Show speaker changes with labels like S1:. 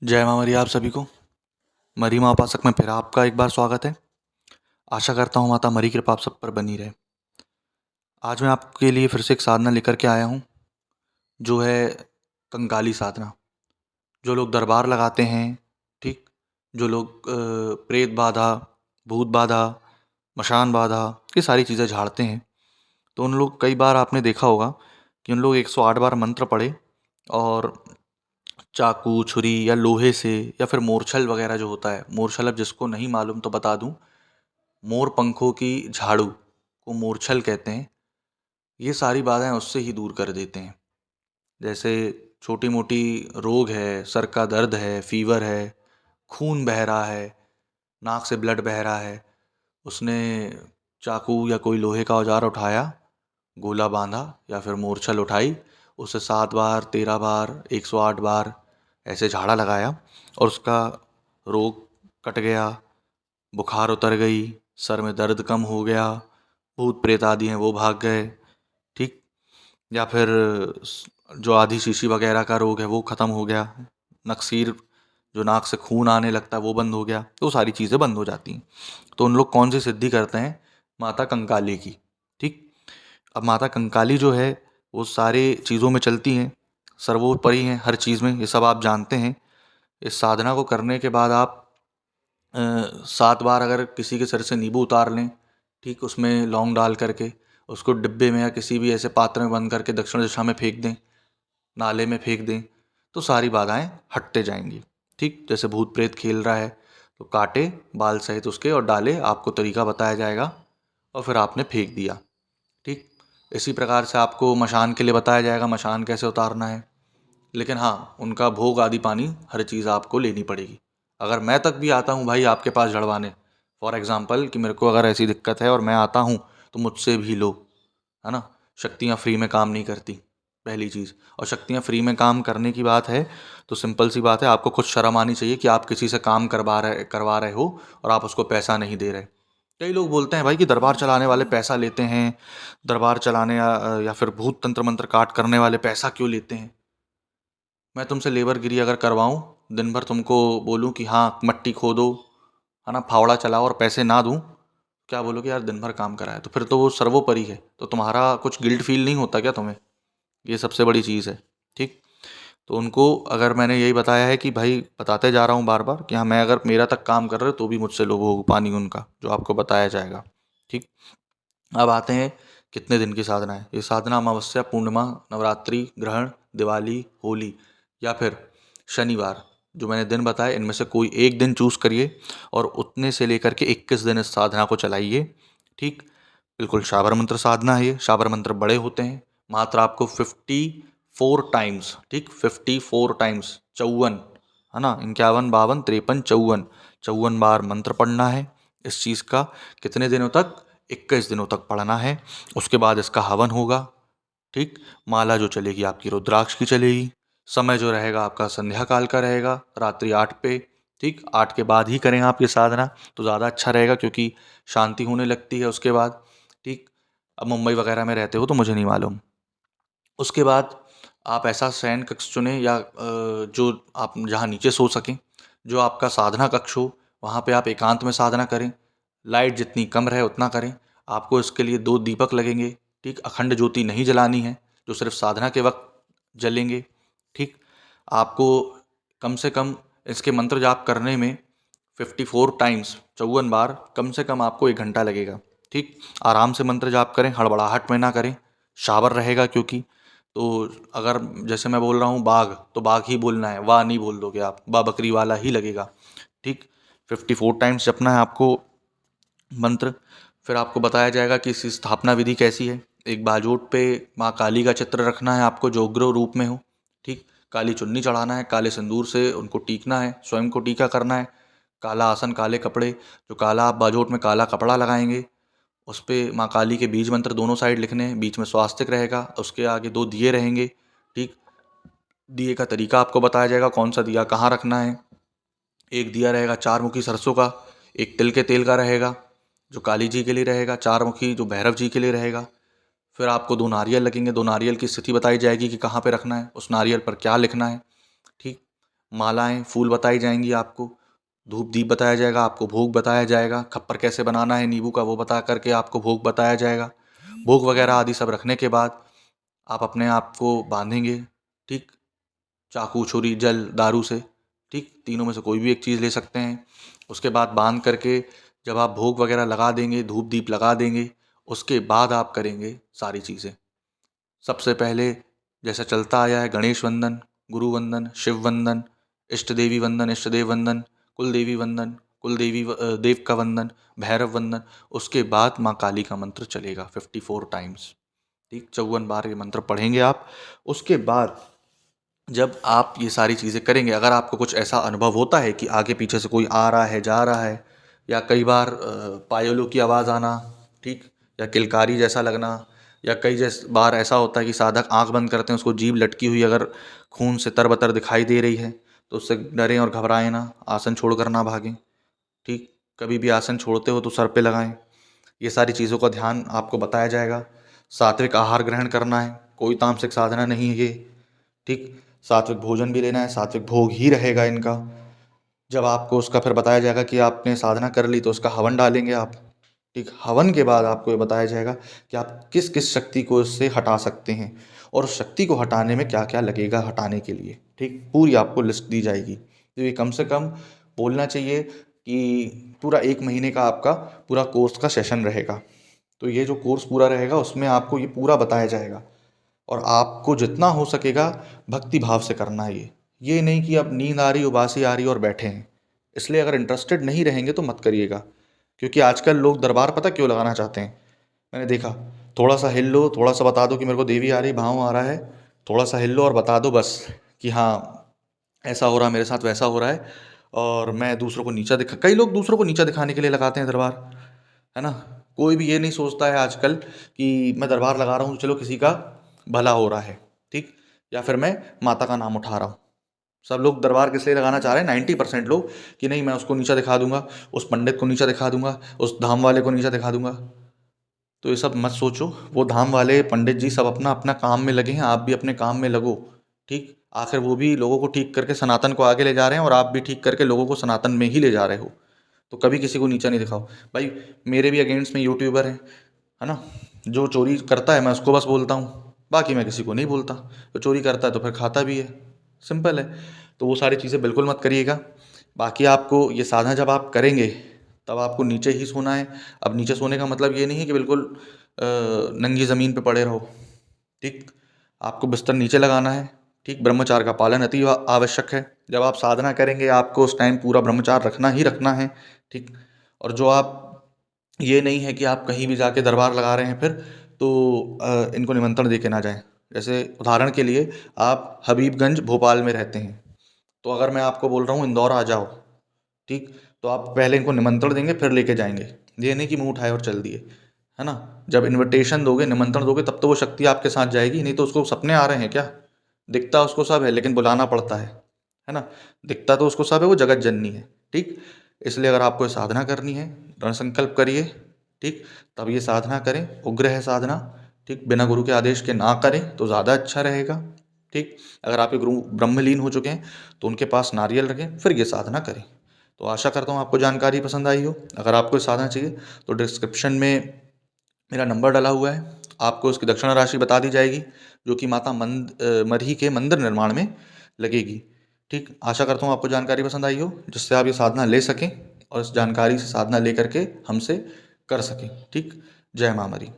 S1: जय माँ मरी आप सभी को। मरी माँ उपासक में फिर आपका एक बार स्वागत है। आशा करता हूँ माता मरी कृपा आप सब पर बनी रहे। आज मैं आपके लिए फिर से एक साधना लेकर के आया हूँ, जो है कंकाली साधना। जो लोग दरबार लगाते हैं, ठीक, जो लोग प्रेत बाधा, भूत बाधा, मशान बाधा, ये सारी चीज़ें झाड़ते हैं, तो उन लोग कई बार आपने देखा होगा कि उन लोग 108 बार मंत्र पढ़े और चाकू, छुरी या लोहे से या फिर मूर्छल वगैरह जो होता है, मूर्छल अब जिसको नहीं मालूम तो बता दूं, मोर पंखों की झाड़ू को मूर्छल कहते हैं। ये सारी बाधाएं उससे ही दूर कर देते हैं। जैसे छोटी मोटी रोग है, सर का दर्द है, फीवर है, खून बह रहा है, नाक से ब्लड बह रहा है, उसने चाकू या कोई लोहे का औजार उठाया, गोला बांधा या फिर मूर्छल उठाई, उसे 7 बार, 13 बार, 108 बार ऐसे झाड़ा लगाया और उसका रोग कट गया, बुखार उतर गई, सर में दर्द कम हो गया, भूत प्रेत आदि हैं वो भाग गए, ठीक। या फिर जो आधी शीशी वगैरह का रोग है वो ख़त्म हो गया, नक्सीर जो नाक से खून आने लगता है वो बंद हो गया, तो सारी चीज़ें बंद हो जाती हैं। तो उन लोग कौन सी सिद्धि करते हैं? माता कंकाली की, ठीक। अब माता कंकाली जो है वो सारे चीज़ों में चलती हैं, सर्वोपरि हैं हर चीज़ में, ये सब आप जानते हैं। इस साधना को करने के बाद आप 7 बार अगर किसी के सर से नींबू उतार लें, ठीक, उसमें लौंग डाल करके उसको डिब्बे में या किसी भी ऐसे पात्र में बंद करके दक्षिण दिशा में फेंक दें, नाले में फेंक दें, तो सारी बाधाएं हटते जाएंगी, ठीक। जैसे भूत प्रेत खेल रहा है तो काटे बाल सहित उसके और डाले, आपको तरीका बताया जाएगा और फिर आपने फेंक दिया, ठीक। इसी प्रकार से आपको मशान के लिए बताया जाएगा, मशान कैसे उतारना है। लेकिन हाँ, उनका भोग आदि पानी हर चीज़ आपको लेनी पड़ेगी। अगर मैं तक भी आता हूँ भाई आपके पास जड़वाने, फॉर एग्ज़ाम्पल कि मेरे को अगर ऐसी दिक्कत है और मैं आता हूँ, तो मुझसे भी लो, है ना। शक्तियाँ फ्री में काम नहीं करती, पहली चीज़। और शक्तियाँ फ्री में काम करने की बात है तो सिंपल सी बात है, आपको खुद शर्म आनी चाहिए कि आप किसी से काम करवा रहे हो और आप उसको पैसा नहीं दे रहे। कई लोग बोलते हैं भाई कि दरबार चलाने वाले पैसा लेते हैं, दरबार चलाने या फिर भूत तंत्र मंत्र काट करने वाले पैसा क्यों लेते हैं। मैं तुमसे लेबरगिरी अगर करवाऊँ, दिन भर तुमको बोलूँ कि हाँ मट्टी खोदो, है ना, फावड़ा चलाओ और पैसे ना दूँ, क्या बोलोगे यार दिन भर काम करा है, तो फिर तो वो सर्वोपरि है, तो तुम्हारा कुछ गिल्ट फील नहीं होता क्या तुम्हें? ये सबसे बड़ी चीज़ है, ठीक। तो उनको अगर मैंने यही बताया है कि भाई बताते जा रहा हूँ बार बार कि हाँ, मैं अगर मेरा तक काम कर रहे हो तो भी मुझसे लो भोग पानी उनका, जो आपको बताया जाएगा, ठीक। अब आते हैं कितने दिन की साधना है। ये साधना अमावस्या, पूर्णिमा, नवरात्रि, ग्रहण, दिवाली, होली या फिर शनिवार, जो मैंने दिन बताए, इनमें से कोई एक दिन चूज़ करिए और उतने से लेकर के 21 दिन इस साधना को चलाइए, ठीक। बिल्कुल शाबर मंत्र साधना है ये, शाबर मंत्र बड़े होते हैं। मात्र आपको 54 टाइम्स, ठीक, 54 टाइम्स, 54, है ना, 51, 52, 53, 54, 54 बार मंत्र पढ़ना है इस चीज़ का। कितने दिनों तक? 21 दिनों तक पढ़ना है। उसके बाद इसका हवन होगा, ठीक। माला जो चलेगी आपकी रुद्राक्ष की चलेगी। समय जो रहेगा आपका संध्या काल का रहेगा, रात्रि 8 पे, ठीक। 8 के बाद ही करें आप ये साधना तो ज़्यादा अच्छा रहेगा, क्योंकि शांति होने लगती है उसके बाद, ठीक। अब मुंबई वगैरह में रहते हो तो मुझे नहीं मालूम। उसके बाद आप ऐसा शयन कक्ष चुनें या जो आप जहाँ नीचे सो सकें, जो आपका साधना कक्ष हो, वहाँ पे आप एकांत में साधना करें। लाइट जितनी कम रहे उतना करें। आपको इसके लिए 2 दीपक लगेंगे, ठीक। अखंड ज्योति नहीं जलानी है, जो सिर्फ साधना के वक्त जलेंगे, ठीक। आपको कम से कम इसके मंत्र जाप करने में 54 टाइम्स, 54 बार, कम से कम आपको 1 घंटा लगेगा, ठीक। आराम से मंत्र जाप करें, हड़बड़ाहट में ना करें, शाबर रहेगा क्योंकि। तो अगर जैसे मैं बोल रहा हूँ बाघ, तो बाघ ही बोलना है, वाह नहीं बोल दोगे आप, बा बकरी वाला ही लगेगा, ठीक। 54 टाइम्स जपना है आपको मंत्र। फिर आपको बताया जाएगा कि इसकी स्थापना विधि कैसी है। एक बाजोट पे माँ काली का चित्र रखना है आपको, जो उग्र रूप में हो, ठीक। काली चुन्नी चढ़ाना है, काले सिंदूर से उनको टीकना है, स्वयं को टीका करना है। काला आसन, काले कपड़े, जो काला आप बाजोट में काला कपड़ा लगाएंगे, उस पे माँ काली के बीज मंत्र दोनों साइड लिखने हैं, बीच में स्वास्तिक रहेगा, उसके आगे 2 दिए रहेंगे, ठीक। दिए का तरीका आपको बताया जाएगा, कौन सा दिया कहाँ रखना है। एक दिया रहेगा 4 मुखी सरसों का, एक तिल के तेल का रहेगा, जो काली जी के लिए रहेगा, 4 मुखी जो भैरव जी के लिए रहेगा। फिर आपको 2 नारियल लगेंगे, 2 नारियल की स्थिति बताई जाएगी कि कहाँ पे रखना है, उस नारियल पर क्या लिखना है, ठीक। मालाएं फूल बताई जाएंगी आपको, धूप दीप बताया जाएगा आपको, भोग बताया जाएगा, खप्पर कैसे बनाना है नींबू का वो बता करके आपको भोग बताया जाएगा। भोग वगैरह आदि सब रखने के बाद आप अपने आप को बांधेंगे, ठीक, चाकू छुरी जल दारू से, ठीक, तीनों में से कोई भी एक चीज़ ले सकते हैं। उसके बाद बांध करके जब आप भोग वगैरह लगा देंगे, धूप दीप लगा देंगे, उसके बाद आप करेंगे सारी चीज़ें। सबसे पहले जैसा चलता आया है गणेश वंदन, गुरु वंदन, शिव वंदन, इष्ट देवी वंदन, इष्ट देव वंदन, कुल देवी वंदन, देव का वंदन, भैरव वंदन। उसके बाद माँ काली का मंत्र चलेगा 54 टाइम्स, ठीक, 54 बार ये मंत्र पढ़ेंगे आप। उसके बाद जब आप ये सारी चीज़ें करेंगे, अगर आपको कुछ ऐसा अनुभव होता है कि आगे पीछे से कोई आ रहा है जा रहा है, या कई बार पायलों की आवाज़ आना, ठीक, या किलकारी जैसा लगना, या बार ऐसा होता है कि साधक आंख बंद करते हैं, उसको जीभ लटकी हुई अगर खून से तरबतर दिखाई दे रही है तो उससे डरें और घबराएं ना, आसन छोड़कर ना भागें, ठीक, कभी भी आसन छोड़ते हो तो सर पे लगाएं। ये सारी चीज़ों का ध्यान आपको बताया जाएगा। सात्विक आहार ग्रहण करना है, कोई तामसिक साधना नहीं है ये, ठीक, सात्विक भोजन भी लेना है, सात्विक भोग ही रहेगा इनका। जब आपको उसका फिर बताया जाएगा कि आपने साधना कर ली तो उसका हवन डालेंगे आप, ठीक, हवन के बाद आपको ये बताया जाएगा कि आप किस किस शक्ति को इससे हटा सकते हैं और उस शक्ति को हटाने में क्या क्या लगेगा हटाने के लिए, ठीक, पूरी आपको लिस्ट दी जाएगी। तो ये कम से कम बोलना चाहिए कि पूरा 1 महीने का आपका पूरा कोर्स का सेशन रहेगा। तो ये जो कोर्स पूरा रहेगा उसमें आपको ये पूरा बताया जाएगा और आपको जितना हो सकेगा भक्ति भाव से करना है ये नहीं कि अब नींद आ रही उबासी आ रही और बैठे हैं। इसलिए अगर इंटरेस्टेड नहीं रहेंगे तो मत करिएगा, क्योंकि आजकल लोग दरबार पता क्यों लगाना चाहते हैं, मैंने देखा, थोड़ा सा हिल लो, थोड़ा सा बता दो कि मेरे को देवी आ रही भाव आ रहा है, थोड़ा सा हिल लो और बता दो बस कि हाँ ऐसा हो रहा मेरे साथ वैसा हो रहा है, और मैं दूसरों को नीचा दिखा, कई लोग दूसरों को नीचा दिखाने के लिए लगाते हैं दरबार, है ना। कोई भी ये नहीं सोचता है आजकल कि मैं दरबार लगा रहा हूँ तो चलो किसी का भला हो रहा है, ठीक, या फिर मैं माता का नाम उठा रहा हूँ। सब लोग दरबार किस लिए लगाना चाह रहे हैं 90% लोग, कि नहीं मैं उसको नीचा दिखा दूंगा, उस पंडित को नीचा दिखा दूंगा, उस धाम वाले को नीचा दिखा दूंगा। तो ये सब मत सोचो, वो धाम वाले पंडित जी सब अपना अपना काम में लगे हैं, आप भी अपने काम में लगो, ठीक, आखिर वो भी लोगों को ठीक करके सनातन को आगे ले जा रहे हैं और आप भी ठीक करके लोगों को सनातन में ही ले जा रहे हो। तो कभी किसी को नीचा नहीं दिखाओ भाई। मेरे भी अगेंस्ट में यूट्यूबर हैं, है ना, जो चोरी करता है मैं उसको बस बोलता हूँ, बाकी मैं किसी को नहीं बोलता। तो चोरी करता है तो फिर खाता भी है, सिंपल है। तो वो सारी चीज़ें बिल्कुल मत करिएगा। बाकी आपको ये साधना जब आप करेंगे तब आपको नीचे ही सोना है। अब नीचे सोने का मतलब ये नहीं है कि बिल्कुल नंगी ज़मीन पे पड़े रहो, ठीक, आपको बिस्तर नीचे लगाना है, ठीक, ब्रह्मचार्य का पालन अति आवश्यक है। जब आप साधना करेंगे आपको उस टाइम पूरा ब्रह्मचार्य रखना ही रखना है, ठीक। और जो आप, ये नहीं है कि आप कहीं भी जाके दरबार लगा रहे हैं फिर तो इनको निमंत्रण दे के ना जाएं। जैसे उदाहरण के लिए आप हबीबगंज भोपाल में रहते हैं, तो अगर मैं आपको बोल रहा हूँ इंदौर आ जाओ, ठीक, तो आप पहले इनको निमंत्रण देंगे फिर लेके जाएंगे, ये नहीं कि मुंह उठाए और चल दिए, है ना। जब इनविटेशन दोगे निमंत्रण दोगे तब तो वो शक्ति आपके साथ जाएगी, नहीं तो उसको सपने आ रहे हैं क्या, दिखता उसको सब है लेकिन बुलाना पड़ता है ना। दिखता तो उसको सब है, वो जगत जननी है, ठीक। इसलिए अगर आपको ये साधना करनी है दृढ़ संकल्प करिए, ठीक, तब ये साधना करें, उग्र है साधना, ठीक, बिना गुरु के आदेश के ना करें तो ज़्यादा अच्छा रहेगा, ठीक। अगर आपके गुरु ब्रह्मलीन हो चुके हैं तो उनके पास नारियल रखें फिर ये साधना करें। तो आशा करता हूँ आपको जानकारी पसंद आई हो। अगर आपको ये साधना चाहिए तो डिस्क्रिप्शन में मेरा नंबर डला हुआ है, आपको उसकी दक्षिणा राशि बता दी जाएगी जो कि माता मरही के मंदिर निर्माण में लगेगी, ठीक। आशा करता हूँ आपको जानकारी पसंद आई हो जिससे आप ये साधना ले सकें और इस जानकारी से साधना ले करके हमसे कर सकें, ठीक। जय माँ मरी।